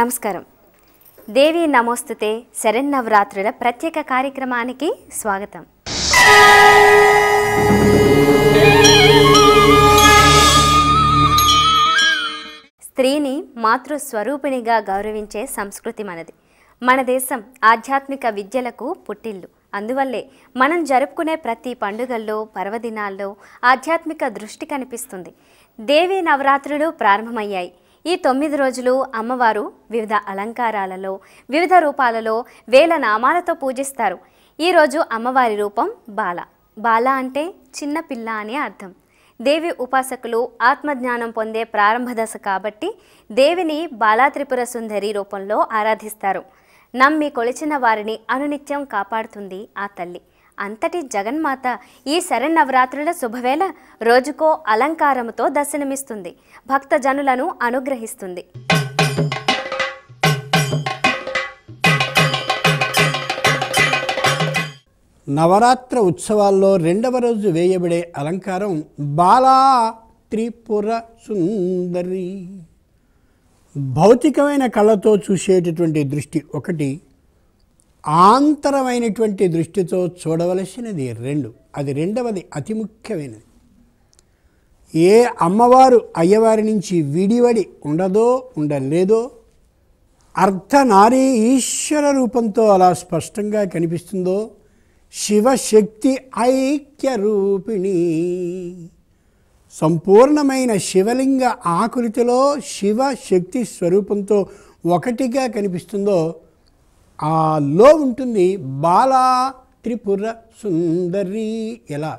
నమస్కారం. దేవి నమోస్తుతే శరన్నవరాత్రుల ప్రత్యేక కార్యక్రమానికి స్వాగతం. స్త్రీని మాతృస్వరూపిణిగా గౌరవించే సంస్కృతి మనది. మన దేశం ఆధ్యాత్మిక విద్యలకు పుట్టిల్లు. అందువల్లే మనం జరుపుకునే ప్రతి పండుగల్లో, పర్వదినాల్లో ఆధ్యాత్మిక దృష్టి కనిపిస్తుంది. దేవి నవరాత్రులు ప్రారంభమయ్యాయి. ఈ 9 రోజులు అమ్మవారు వివిధ అలంకారాలలో, వివిధ రూపాలలో, వేల నామాలతో పూజిస్తారు. ఈరోజు అమ్మవారి రూపం బాల. బాల అంటే చిన్న పిల్ల అని అర్థం. దేవి ఉపాసకులు ఆత్మజ్ఞానం పొందే ప్రారంభ దశ కాబట్టి దేవిని బాలా త్రిపుర సుందరి రూపంలో ఆరాధిస్తారు. నమ్మి కొలిచిన వారిని అనునిత్యం కాపాడుతుంది ఆ తల్లి. అంతటి జగన్మాత ఈ శరన్నవరాత్రుల శుభవేళ రోజుకో అలంకారముతో దర్శనమిస్తుంది, భక్తజనులను అనుగ్రహిస్తుంది. నవరాత్ర ఉత్సవాల్లో రెండవ రోజు వేయబడే అలంకారం బాలా త్రిపుర సుందరి. భౌతికమైన కళ్ళతో చూసేటటువంటి దృష్టి ఒకటి, ఆంతరమైనటువంటి దృష్టితో చూడవలసినది 2. అది రెండవది, అతి ముఖ్యమైనది. ఏ అమ్మవారు అయ్యవారి నుంచి విడివడి ఉండలేదో, అర్ధనారీ ఈశ్వర రూపంతో అలా స్పష్టంగా కనిపిస్తుందో, శివశక్తి ఐక్య రూపిణి, సంపూర్ణమైన శివలింగ ఆకృతిలో శివశక్తి స్వరూపంతో ఒకటిగా కనిపిస్తుందో ఆలో ఉంటుంది బాలా త్రిపుర సుందరి. ఎలా?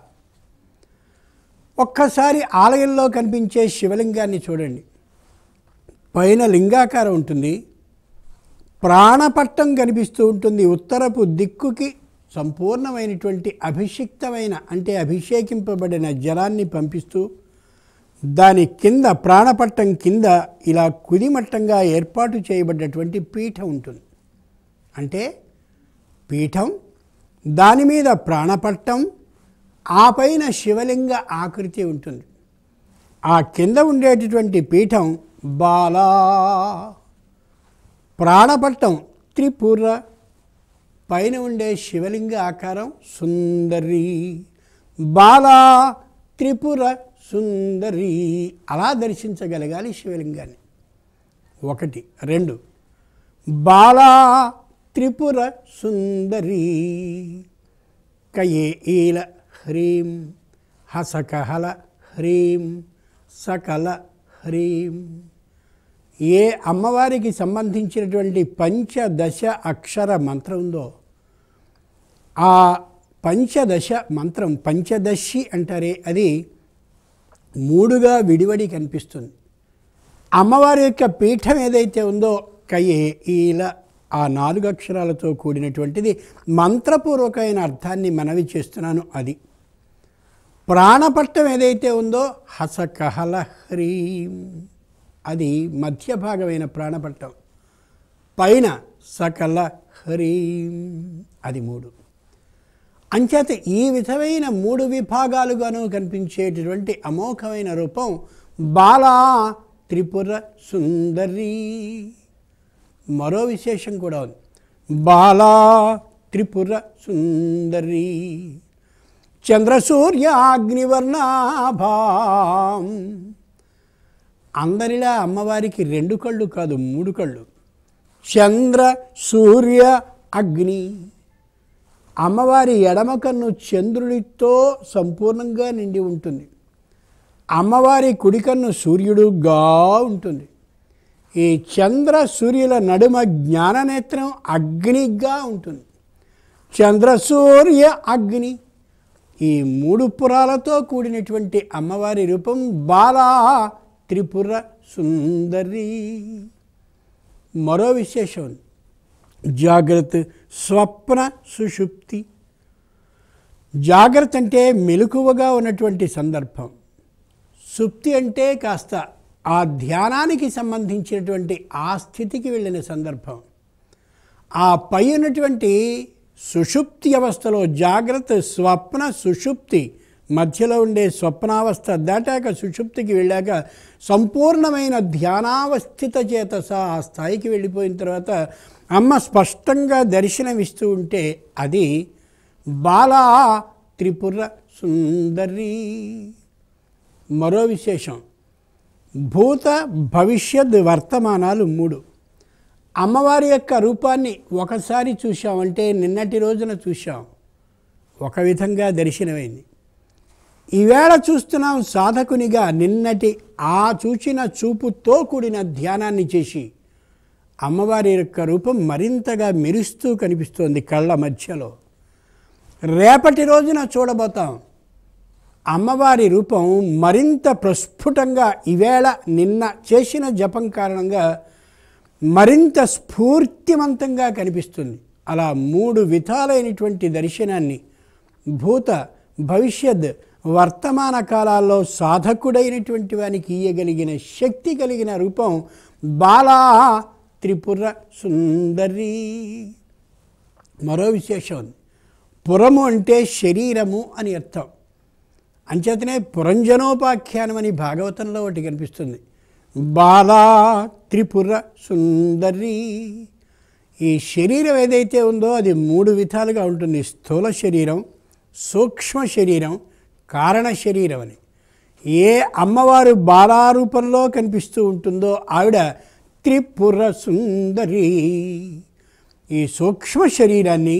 ఒక్కసారి ఆలయంలో కనిపించే శివలింగాన్ని చూడండి. పైన లింగాకారం ఉంటుంది, ప్రాణపట్టం కనిపిస్తూ ఉంటుంది. ఉత్తరపు దిక్కుకి సంపూర్ణమైనటువంటి అభిషిక్తమైన అంటే అభిషేకింపబడిన జలాన్ని పంపిస్తూ, దాని కింద ప్రాణపట్టం కింద ఇలా కుదిమట్టంగా ఏర్పాటు చేయబడ్డటువంటి పీఠం ఉంటుంది. అంటే పీఠం, దాని మీద ప్రాణపట్టం, ఆ పైన శివలింగ ఆకృతి ఉంటుంది. ఆ కింద ఉండేటటువంటి పీఠం బాలా, ప్రాణపట్టం త్రిపుర, పైన ఉండే శివలింగ ఆకారం సుందరి. బాలా త్రిపుర సుందరి, అలా దర్శించగలగాలి శివలింగాన్ని. 1. 2 బాలా త్రిపుర సుందరి. కయేల హ్రీం హసకహల హ్రీం సకల హ్రీం. ఏ అమ్మవారికి సంబంధించినటువంటి పంచదశ అక్షర మంత్రం ఉందో, ఆ పంచదశ మంత్రం, పంచదశి అంటారే, అది 3గా విడివడి కనిపిస్తుంది. అమ్మవారి యొక్క పీఠం ఏదైతే ఉందో కయేల, ఆ 4 అక్షరాలతో కూడినటువంటిది. మంత్రపూర్వకమైన అర్థాన్ని మనవి చేస్తున్నాను. అది ప్రాణపట్టం ఏదైతే ఉందో హసకహల హ్రీం, అది మధ్య భాగమైన ప్రాణపట్టం, పైన సకల హ్రీం, అది 3. అంచేత ఈ విధమైన 3 విభాగాలుగాను కనిపించేటటువంటి అమోఘమైన రూపం బాలా త్రిపుర సుందరి. మరో విశేషం కూడా ఉంది. బాలా త్రిపుర సుందరి చంద్రసూర్య అగ్నివర్ణాభాం. అందరిలా అమ్మవారికి 2 కళ్ళు కాదు, 3 కళ్ళు. చంద్ర సూర్య అగ్ని. అమ్మవారి ఎడమ కన్ను చంద్రుడితో సంపూర్ణంగా నిండి ఉంటుంది. అమ్మవారి కుడి కన్ను సూర్యుడుగా ఉంటుంది. ఈ చంద్ర సూర్యుల నడుమ జ్ఞాననేత్రం అగ్నిగా ఉంటుంది. చంద్ర సూర్య అగ్ని, ఈ 3 పురాలతో కూడినటువంటి అమ్మవారి రూపం బాలా త్రిపుర సుందరి. మరో విశేషం, జాగ్రత్త స్వప్న సుషుప్తి. జాగ్రత్త అంటే మెలకువగా ఉన్నటువంటి సందర్భం, సుప్తి అంటే కాస్త ఆ ధ్యానానికి సంబంధించినటువంటి ఆ స్థితికి వెళ్ళిన సందర్భం. ఆ పై ఉన్నటువంటి సుషుప్తి అవస్థలో జాగ్రత్త, స్వప్న, సుషుప్తి మధ్యలో ఉండే స్వప్నావస్థ దాటాక సుషుప్తికి వెళ్ళాక సంపూర్ణమైన ధ్యానావస్థిత చేతస ఆ స్థాయికి వెళ్ళిపోయిన తర్వాత అమ్మ స్పష్టంగా దర్శనమిస్తూ ఉంటే అది బాలా త్రిపుర సుందరి. మరో విశేషం, భూత భవిష్యత్ వర్తమానాలు 3. అమ్మవారి యొక్క రూపాన్ని ఒకసారి చూసామంటే నిన్నటి రోజున చూసాం, ఒక విధంగా దర్శనమైంది. ఈవేళ చూస్తున్నాం సాధకునిగా నిన్నటి ఆ చూచిన చూపుతో కూడిన ధ్యానాన్ని చేసి అమ్మవారి యొక్క రూపం మరింతగా మెరుస్తూ కనిపిస్తోంది కళ్ళ మధ్యలో. రేపటి రోజున చూడబోతాం అమ్మవారి రూపం మరింత ప్రస్ఫుటంగా ఈవేళ నిన్న చేసిన జపం కారణంగా మరింత స్ఫూర్తివంతంగా కనిపిస్తుంది. అలా 3 విధాలైనటువంటి దర్శనాన్ని భూత భవిష్యత్ వర్తమాన కాలాల్లో సాధకుడైనటువంటి వానికి ఇయ్యగలిగిన శక్తి కలిగిన రూపం బాలా త్రిపుర సుందరి. మరో విశేషం ఉంది, పురము అంటే శరీరము అని అర్థం. అంచేతనే పురంజనోపాఖ్యానం అని భాగవతంలో ఒకటి కనిపిస్తుంది, బాలా త్రిపుర సుందరి. ఈ శరీరం ఏదైతే ఉందో అది 3 విధాలుగా ఉంటుంది, స్థూల శరీరం, సూక్ష్మ శరీరం, కారణ శరీరం అని. ఏ అమ్మవారు బాలారూపంలో కనిపిస్తూ ఉంటుందో ఆవిడ త్రిపుర సుందరి. ఈ సూక్ష్మ శరీరాన్ని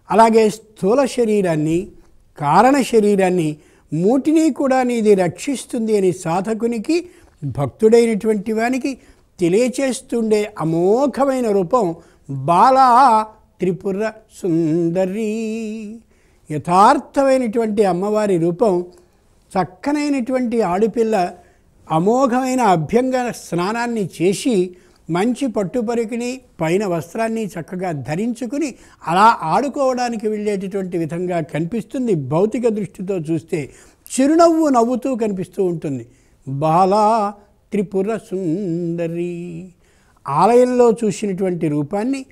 అలాగే స్థూల శరీరాన్ని కారణ శరీరాన్ని మూటిని కూడా నీది రక్షిస్తుంది అని సాధకునికి భక్తుడైనటువంటి వానికి తెలియచేస్తుండే అమోఘమైన రూపం బాలా త్రిపుర సుందరి. యథార్థమైనటువంటి అమ్మవారి రూపం చక్కనైనటువంటి ఆడపిల్ల అమోఘమైన అభ్యంగ స్నానాన్ని చేసి మంచి పట్టుపరికిని పైన వస్త్రాన్ని చక్కగా ధరించుకుని అలా ఆడుకోవడానికి వెళ్ళేటటువంటి విధంగా కనిపిస్తుంది. భౌతిక దృష్టితో చూస్తే చిరునవ్వు నవ్వుతూ కనిపిస్తూ ఉంటుంది బాలా త్రిపుర సుందరి. ఆలయంలో చూసినటువంటి రూపాన్ని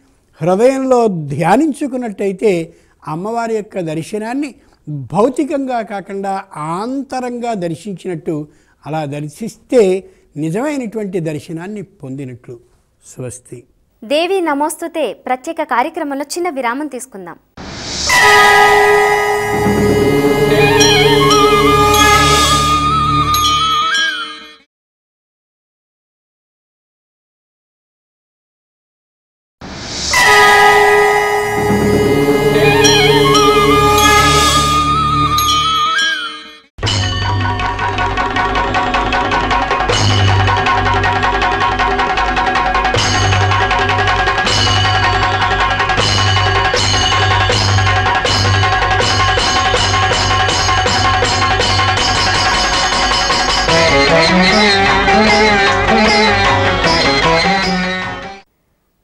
హృదయంలో ధ్యానించుకున్నట్టయితే అమ్మవారి యొక్క దర్శనాన్ని భౌతికంగా కాకుండా ఆంతరంగా దర్శించినట్టు, అలా దర్శిస్తే నిజమైనటువంటి దర్శనాన్ని పొందినట్లు. స్వస్తి. దేవి నమోస్తుతే ప్రత్యేక కార్యక్రమంలో చిన్న విరామం తీసుకుందాం.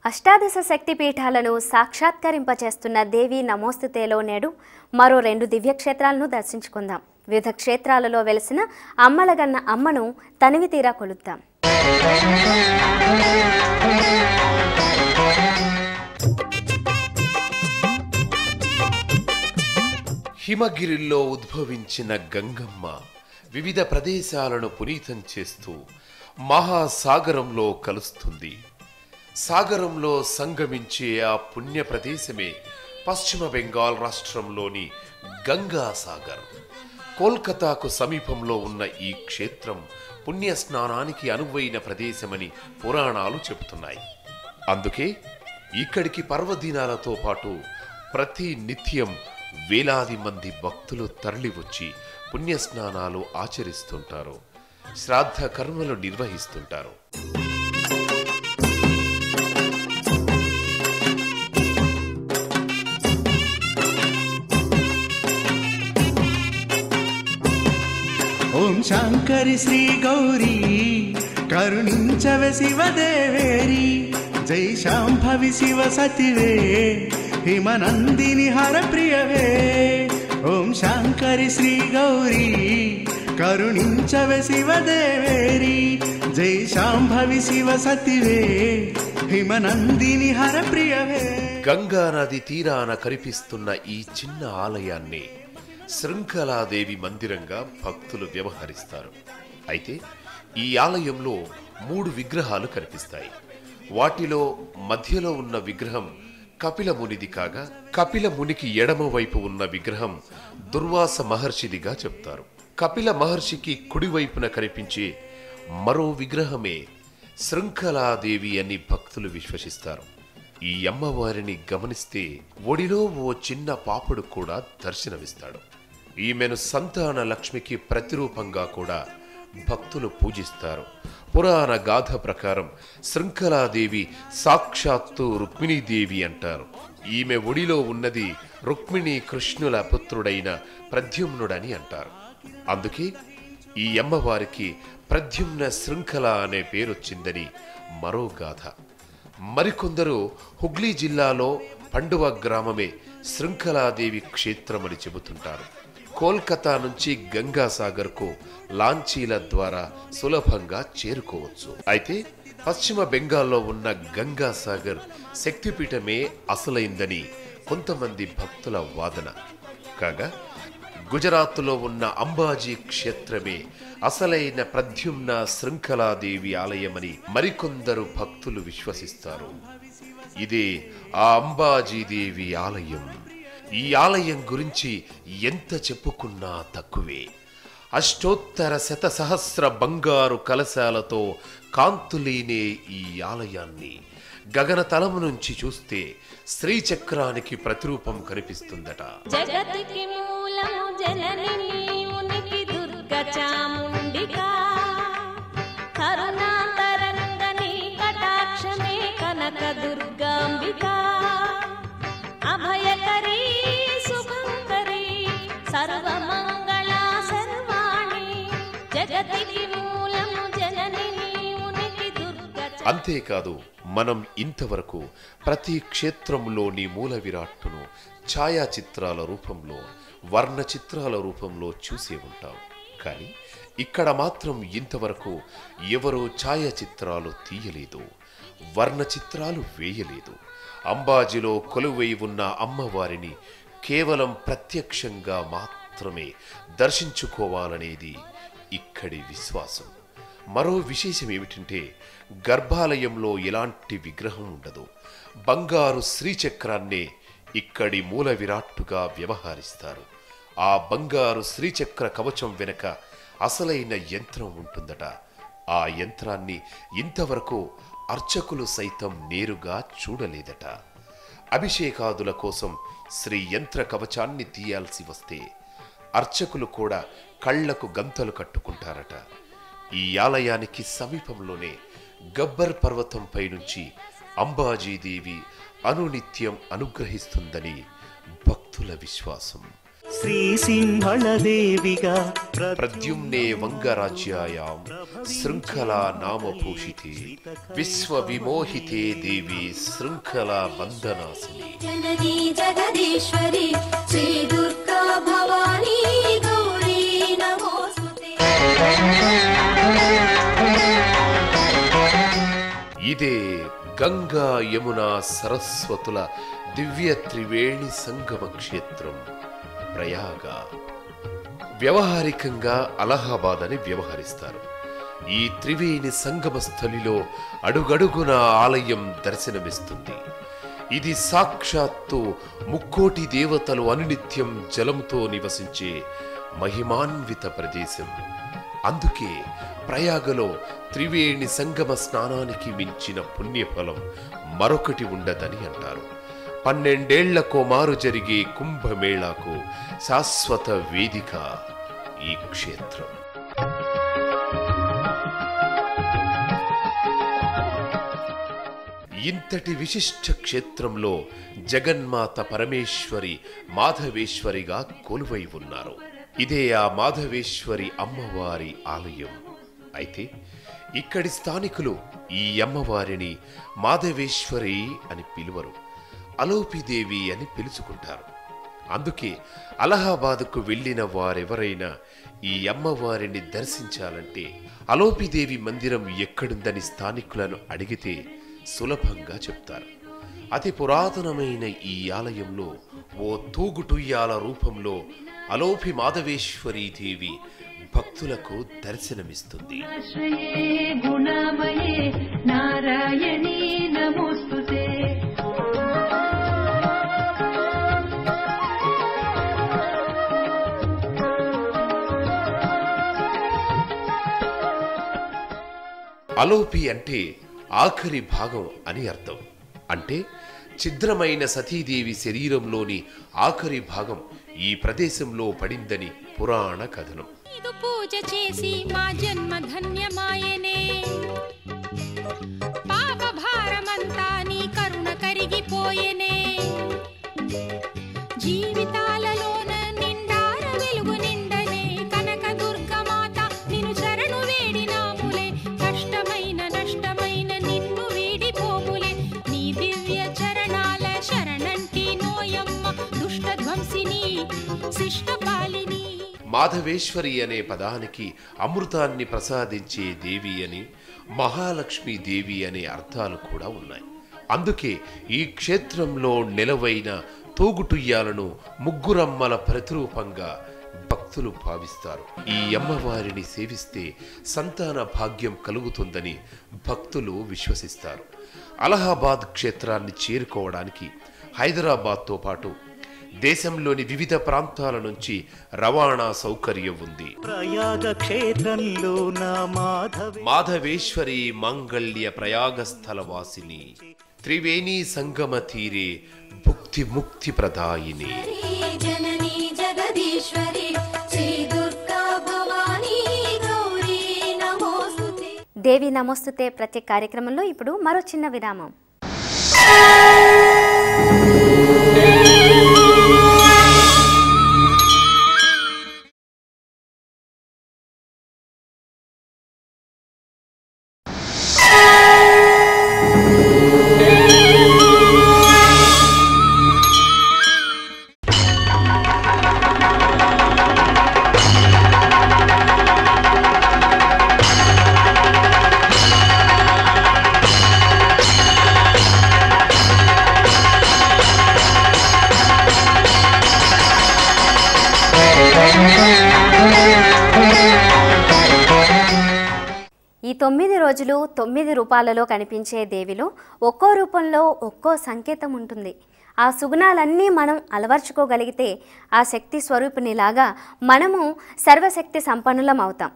అష్టాదశ శక్తిపీఠాలను సాక్షాత్కరింపచేస్తున్న దేవి నమోస్తుతేలో నేడు మరో 2 దివ్యక్షేత్రాలను దర్శించుకుందాం. వివిధ క్షేత్రాలలో వెలిసిన అమ్మలగన్న అమ్మను తనివి తీరా కొలుద్దాం. హిమగిరిలో ఉద్భవించిన గంగమ్మ వివిధ ప్రదేశాలను పునీతం చేస్తూ మహాసాగరంలో కలుస్తుంది. సాగరంలో సంగమించే ఆ పుణ్య ప్రదేశమే పశ్చిమ బెంగాల్ రాష్ట్రంలోని గంగా సాగర్. కోల్కతాకు సమీపంలో ఉన్న ఈ క్షేత్రం పుణ్య స్నానానికి అనువైన ప్రదేశమని పురాణాలు చెబుతున్నాయి. అందుకే ఇక్కడికి పర్వదినాలతో పాటు ప్రతి నిత్యం వేలాది మంది భక్తులు తరలివచ్చి పుణ్యస్నానాలు ఆచరిస్తుంటారు, శ్రాద్ధ కర్మలు నిర్వహిస్తుంటారు. ఓం శాంకరి శ్రీ గౌరీ కరుణించవే శివదేవేరి, జై శాంభవి శివ సతివే హిమనందిని హర ప్రియవే. ఓం శాంకరి శ్రీ గౌరీ కరుణించవే శివదేవేరి, జై శాంభవి శివ సతివే హిమనందిని హర ప్రియవే. గంగా నది తీరాన కనిపిస్తున్న ఈ చిన్న ఆలయాన్ని శృంఖలాదేవి మందిరంగా భక్తులు వ్యవహరిస్తారు. అయితే ఈ ఆలయంలో 3 విగ్రహాలు కనిపిస్తాయి. వాటిలో మధ్యలో ఉన్న విగ్రహం కపిల మునిది కాగా, కపిల మునికి ఎడమ వైపు ఉన్న విగ్రహం దుర్వాస మహర్షిదిగా చెప్తారు. కపిల మహర్షికి కుడివైపున కనిపించే మరో విగ్రహమే శృంఖలాదేవి అని భక్తులు విశ్వసిస్తారు. ఈ అమ్మవారిని గమనిస్తే ఒడిలో ఓ చిన్న పాపుడు కూడా దర్శనమిస్తాడు. ఈమెను సంతాన లక్ష్మికి ప్రతిరూపంగా కూడా భక్తులు పూజిస్తారు. పురాణ గాథ ప్రకారం శృంఖలాదేవి సాక్షాత్తు రుక్మిణీదేవి అంటారు. ఈమె ఒడిలో ఉన్నది రుక్మిణి కృష్ణుల పుత్రుడైన ప్రద్యుమ్నుడని అంటారు. అందుకే ఈ అమ్మవారికి ప్రద్యుమ్న శృంఖల అనే పేరొచ్చిందని మరో గాథ. మరికొందరు హుగ్లీ జిల్లాలో పండువ గ్రామమే శృంఖలాదేవి క్షేత్రమని చెబుతుంటారు. కోల్కతా నుంచి గంగాసాగర్కు లాంచీల ద్వారా సులభంగా చేరుకోవచ్చు. అయితే పశ్చిమ బెంగాల్లో ఉన్న గంగాసాగర్ శక్తిపీఠమే అసలైందని కొంతమంది భక్తుల వాదన కాగా, గుజరాత్లో ఉన్న అంబాజీ క్షేత్రమే అసలైన ప్రద్యుమ్న శృంఖలాదేవి ఆలయమని మరికొందరు భక్తులు విశ్వసిస్తారు. ఇదే ఆ అంబాజీదేవి ఆలయం. ఈ ఆలయం గురించి ఎంత చెప్పుకున్నా తక్కువే. అష్టోత్తర శతసహస్ర బంగారు కలశాలతో కాంతులీనే ఈ ఆలయాన్ని గగనతలము నుంచి చూస్తే శ్రీచక్రానికి ప్రతిరూపం కనిపిస్తుందట. జగతికి మూలము జనని నీవునికి దుర్గా చాముండికా, కరుణాతరంగని కటాక్షమే కనక దుర్గాంబికా, అభయకరీ శుభంకరీ సర్వమంగళ సర్వాణి, జగతికి మూలము జనని నీవునికి దుర్గా. అంతేకాదు, మనం ఇంతవరకు ప్రతి క్షేత్రంలోని మూల విరాట్టును ఛాయాచిత్రాల రూపంలో, వర్ణ చిత్రాల రూపంలో చూసే ఉంటాం. కానీ ఇక్కడ మాత్రం ఇంతవరకు ఎవరూ ఛాయాచిత్రాలు తీయలేదు, వర్ణ చిత్రాలు వేయలేదు. అంబాజీలో కొలువై ఉన్న అమ్మవారిని కేవలం ప్రత్యక్షంగా మాత్రమే దర్శించుకోవాలనేది ఇక్కడి విశ్వాసం. మరో విశేషం ఏమిటంటే, గర్భాలయంలో ఎలాంటి విగ్రహం ఉండదు. బంగారు శ్రీచక్రాన్నే ఇక్కడి మూల విరాట్టుగా వ్యవహరిస్తారు. ఆ బంగారు శ్రీచక్ర కవచం వెనుక అసలైన యంత్రం ఉంటుందట. ఆ యంత్రాన్ని ఇంతవరకు అర్చకులు సైతం నేరుగా చూడలేదట. అభిషేకాదుల కోసం శ్రీ యంత్ర కవచాన్ని తీయాల్సి వస్తే అర్చకులు కూడా కళ్లకు గంతలు కట్టుకుంటారట. ఈ ఆలయానికి సమీపంలోనే గబ్బర్ పర్వతంపై నుంచి అంబాజీదేవి అనునిత్యం అనుగ్రహిస్తుందని భక్తుల విశ్వాసం. శ్రీసింహళదేవిగా ప్రద్యుమ్నే వంగరాజ్యాయాం శృంఖలా నామభూషితే విశ్వవిమోహితే దేవి శృంఖలా బంధనాసిని. జననీ జగదీశ్వరి శ్రీ దుర్గా భవానీ గౌరీ నమోస్తుతే. ఇదే గంగా యమునా సరస్వతుల దివ్య త్రివేణి సంగమ క్షేత్రం ప్రయాగ. వ్యవహారికంగా అలహాబాద్ అని వ్యవహరిస్తారు. ఈ త్రివేణి సంగమ స్థలిలో అడుగడుగున ఆలయం దర్శనమిస్తుంది. ఇది సాక్షాత్తు ముక్కోటి దేవతలు అనునిత్యం జలంతో నివసించే మహిమాన్విత ప్రదేశం. అందుకే ప్రయాగలో త్రివేణి సంగమ స్నానానికి మించిన పుణ్యఫలం మరొకటి ఉండదని అంటారు. 12 మారు జరిగే కుంభమేళాకు శాశ్వత వేదిక ఈ క్షేత్రం. ఇంతటి విశిష్ట క్షేత్రంలో జగన్మాత పరమేశ్వరి మాధవేశ్వరిగా కొలువై ఉన్నారు. ఇదే ఆ మాధవేశ్వరి అమ్మవారి ఆలయం. అయితే ఇక్కడి స్థానికులు ఈ అమ్మవారిని మాధవేశ్వరి అని పిలువరు, అలోపిదేవి అని పిలుచుకుంటారు. అందుకే అలహాబాద్కు వెళ్ళిన వారెవరైనా ఈ అమ్మవారిని దర్శించాలంటే అలోపిదేవి మందిరం ఎక్కడుందని స్థానికులను అడిగితే సులభంగా చెప్తారు. అతి పురాతనమైన ఈ ఆలయంలో ఓ తూగుటుయ్యాల రూపంలో అలోపి మాధవేశ్వరీ దేవి భక్తులకు దర్శనమిస్తుంది. గుణమయే నారాయణీ నమోస్తుతే. అలోపి అంటే ఆఖరి భాగం అని అర్థం. అంటే ఛిద్రమైన సతీదేవి శరీరంలోని ఆఖరి భాగం ఈ ప్రదేశంలో పడిందని పురాణ కథనం. పూజ చేసి మా జన్మ ధన్యమాయనే, పాప భారమంతా నీ కరుణ కరిగిపోయెనే, జీవితాలలోన నిండార వెలుగు నిండనే, కనక దుర్గమాత నిన్ను శరణు వేడినాములే, కష్టమైన నష్టమైన నిన్ను వీడిపోములే, నీ దివ్య చరణాల శరణంటి నోయమ్మ, దుష్ట ధ్వంసిని శిష్టపాలిని. మాధవేశ్వరి అనే పదానికి అమృతాన్ని ప్రసాదించే దేవి అని, మహాలక్ష్మి దేవి అనే అర్థాలు కూడా ఉన్నాయి. అందుకే ఈ క్షేత్రంలో నెలవైన తోగుటుయ్యాలను ముగ్గురమ్మల ప్రతిరూపంగా భక్తులు భావిస్తారు. ఈ అమ్మవారిని సేవిస్తే సంతాన భాగ్యం కలుగుతుందని భక్తులు విశ్వసిస్తారు. అలహాబాద్ క్షేత్రాన్ని చేరుకోవడానికి హైదరాబాద్తో పాటు దేశంలోని వివిధ ప్రాంతాల నుంచి రవాణా సౌకర్యం ఉంది. ప్రయాగ క్షేత్రంలో నా మాధవేశ్వరి మంగళ్య ప్రయాగస్థల వాసిని, త్రివేణీ సంగమ తీరే భుక్తి ముక్తి ప్రదాయిని. జననీ జగదీశ్వరి శ్రీ దుర్గా భవానీ గౌరీ నమోస్తుతే. దేవి నమోస్తుతే ప్రత్యేక కార్యక్రమంలో ఇప్పుడు మరో చిన్న విరామం. ఈ 9 రోజులు 9 రూపాలలో కనిపించే దేవిలో ఒక్కో రూపంలో ఒక్కో సంకేతం ఉంటుంది. ఆ సుగుణాలన్నీ మనం అలవర్చుకోగలిగితే ఆ శక్తి స్వరూపిణిలాగా మనము సర్వశక్తి సంపన్నులం అవుతాం.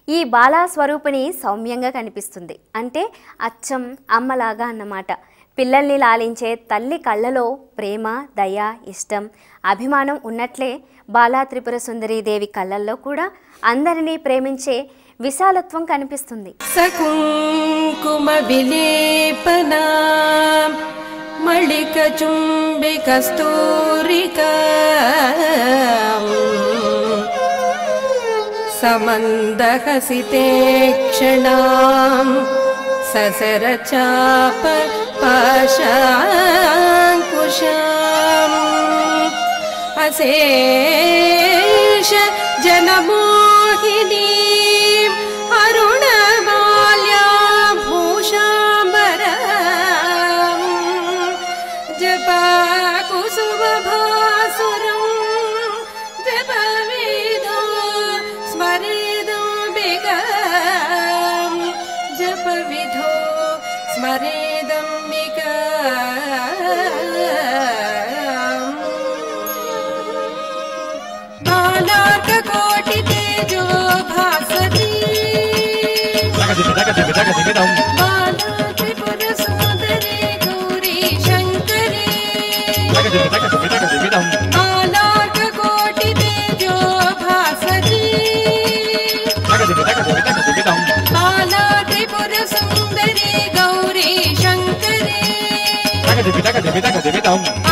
ఈ బాలా స్వరూపిణి సౌమ్యంగా కనిపిస్తుంది. అంటే అచ్చం అమ్మలాగా అన్నమాట. పిల్లల్ని లాలించే తల్లి కళ్ళలో ప్రేమ, దయ, ఇష్టం, అభిమానం ఉన్నట్లే బాలా త్రిపుర సుందరీ దేవి కళ్ళల్లో కూడా అందరినీ ప్రేమించే విశాలత్వం కనిపిస్తుంది. సకుంకుమ విలేపనా మళిక చుంబి కస్తూరిక సమందహసితే క్షణాం ససర చాప పాశాంకుశాం అశేష జనమోహినీ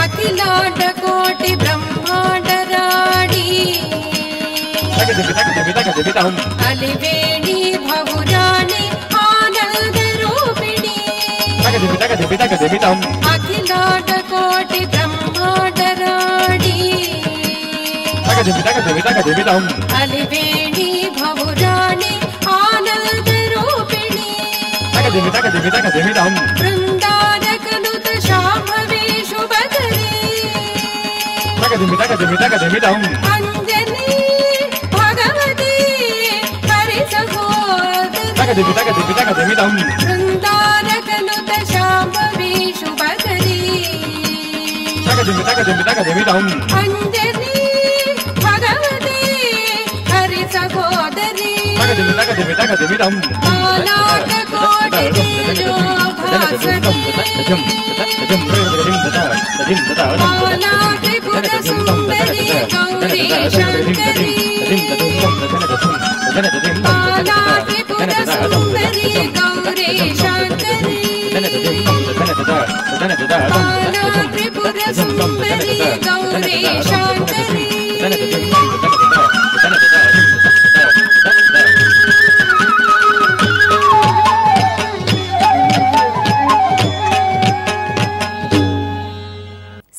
అఖిలాండ కోటి బ్రహ్మాండరాడి అలివేణి భవురాణి ఆనంద రూపిణి అఖిలాండ కోటి బ్రహ్మాండరాడి అలివేణి భవురాణి ఆనంద రూపిణి బృందారకనుత శాంభవి శుభకరే అంజన బృందారకనుత శాంభవి శుభకరీ అంజనీ భగవతి హరి సహోదరి ఆనాటకోటి బాలా త్రిపుర సుందరి గౌరీ శంకరి బాలా త్రిపుర సుందరి గౌరీ శంకరి బాలా త్రిపుర సుందరి గౌరీ శంకరి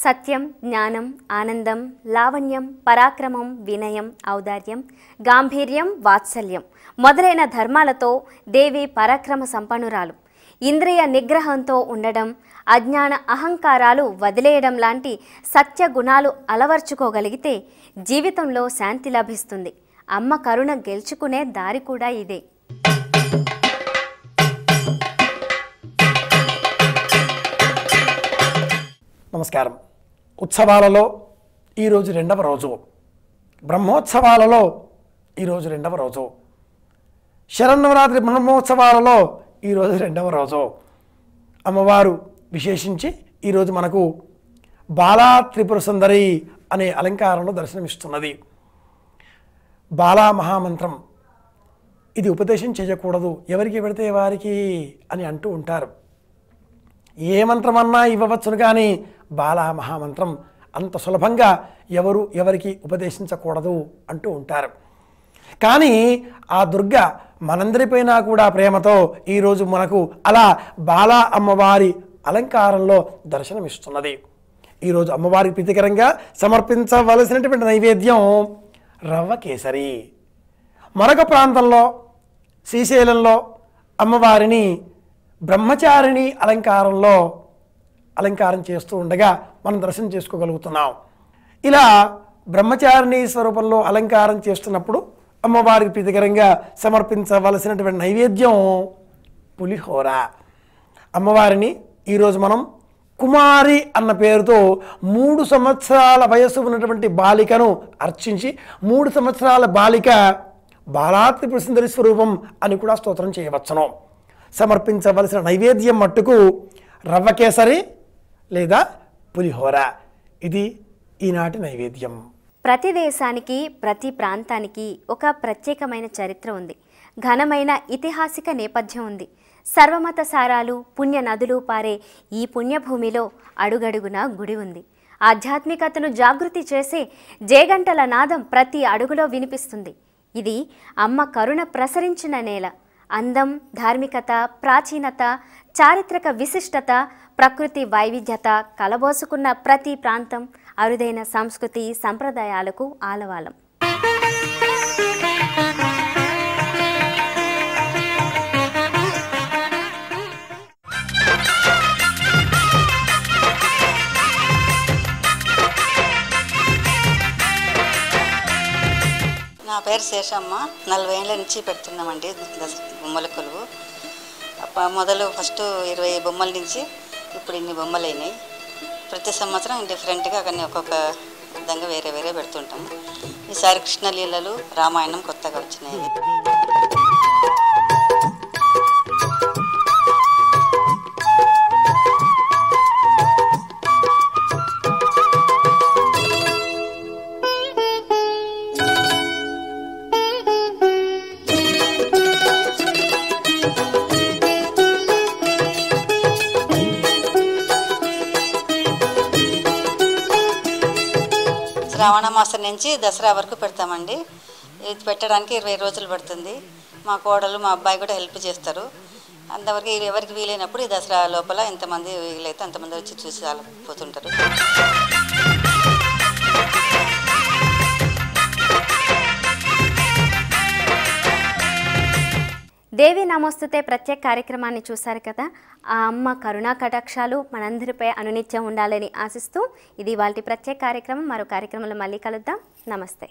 సత్యం, జ్ఞానం, ఆనందం, లావణ్యం, పరాక్రమం, వినయం, ఔదార్యం, గాంభీర్యం, వాత్సల్యం మొదలైన ధర్మాలతో దేవి పరాక్రమ సంపన్నురాలు. ఇంద్రియ నిగ్రహంతో ఉండడం, అజ్ఞాన అహంకారాలు వదిలేయడం లాంటి సత్య గుణాలు అలవర్చుకోగలిగితే జీవితంలో శాంతి లభిస్తుంది. అమ్మ కరుణ గెలుచుకునే దారి కూడా ఇదే. నమస్కారం. ఉత్సవాలలో ఈరోజు 2వ రోజు, బ్రహ్మోత్సవాలలో ఈరోజు 2వ రోజు, శరన్నవరాత్రి బ్రహ్మోత్సవాలలో ఈరోజు 2వ రోజు. అమ్మవారు విశేషించి ఈరోజు మనకు బాలా త్రిపుర సుందరి అనే అలంకారంలో దర్శనమిస్తున్నది. బాలా మహామంత్రం ఇది ఉపదేశం చేయకూడదు, ఎవరికి పెడితే వారికి అని అంటూ ఉంటారు. ఏ మంత్రమన్నా ఇవ్వవచ్చును, కానీ బాలా మహామంత్రం అంత సులభంగా ఎవరికి ఉపదేశించకూడదు అంటూ ఉంటారు. కానీ ఆ దుర్గ మనందరిపైన కూడా ప్రేమతో ఈరోజు మనకు అలా బాలా అమ్మవారి అలంకారంలో దర్శనమిస్తున్నది. ఈరోజు అమ్మవారికి ప్రీతికరంగా సమర్పించవలసినటువంటి నైవేద్యం రవ్వ కేసరి. మరొక ప్రాంతంలో శ్రీశైలంలో అమ్మవారిని బ్రహ్మచారిణి అలంకారం చేస్తూ ఉండగా మనం దర్శనం చేసుకోగలుగుతున్నాం. ఇలా బ్రహ్మచారిణి స్వరూపంలో అలంకారం చేస్తున్నప్పుడు అమ్మవారికి ప్రీతికరంగా సమర్పించవలసినటువంటి నైవేద్యం పులిహోర. అమ్మవారిని ఈరోజు మనం కుమారి అన్న పేరుతో 3 సంవత్సరాల వయస్సు ఉన్నటువంటి బాలికను అర్చించి 3 సంవత్సరాల బాలిక బాలా త్రిపుర సుందరి స్వరూపం అని కూడా స్తోత్రం చేయవచ్చును. సమర్పించవలసిన నైవేద్యం మట్టుకు రవ్వ కేసరి లేదా పులిహోర. ఇది ఈనాటి నైవేద్యం. ప్రతి దేశానికి, ప్రతి ప్రాంతానికి ఒక ప్రత్యేకమైన చరిత్ర ఉంది. ఘనమైన ఐతిహాసిక నేపథ్యం ఉంది. సర్వమత సారాలు, పుణ్య నదులు పారే ఈ పుణ్యభూమిలో అడుగడుగునా గుడి ఉంది. ఆధ్యాత్మికతను జాగృతి చేసే జేగంటల నాదం ప్రతి అడుగులో వినిపిస్తుంది. ఇది అమ్మ కరుణ ప్రసరించిన నేల. అందం, ధార్మికత, ప్రాచీనత, చారిత్రక విశిష్టత, ప్రకృతి వైవిధ్యత కలబోసుకున్న ప్రతి ప్రాంతం అరుదైన సంస్కృతి సంప్రదాయాలకు ఆలవాలం. నా పేరు శేషమ్మ. 40 ఏళ్ళ నుంచి పెడుతున్నామండి బొమ్మల కొలువు. మొదలు ఫస్ట్ 20 బొమ్మల నుంచి ఇప్పుడు ఇన్ని బొమ్మలు అయినాయి. ప్రతి సంవత్సరం డిఫరెంట్గా కానీ ఒక్కొక్క విధంగా వేరే వేరే పెడుతుంటాము. ఈసారి కృష్ణలీలలు, రామాయణం కొత్తగా వచ్చినాయి. శ్రావణ మాసం నుంచి దసరా వరకు పెడతామండి. ఇది పెట్టడానికి 20 రోజులు పడుతుంది. మా కోడలు, మా అబ్బాయి కూడా హెల్ప్ చేస్తారు. అంతవరకు ఎవరికి వీలైనప్పుడు ఈ దసరా లోపల ఎంతమంది వీలైతే అంతమంది వచ్చి చూసి పోతుంటారు. దేవి నమోస్తుతే ప్రత్యేక కార్యక్రమాన్ని చూశారు కదా. ఆ అమ్మ కరుణా కటాక్షాలు మనందరిపై అనునిత్యం ఉండాలని ఆశిస్తూ ఇది ఇవాల్టి ప్రత్యేక కార్యక్రమం. మరో కార్యక్రమంలో మళ్ళీ కలుద్దాం. నమస్తే.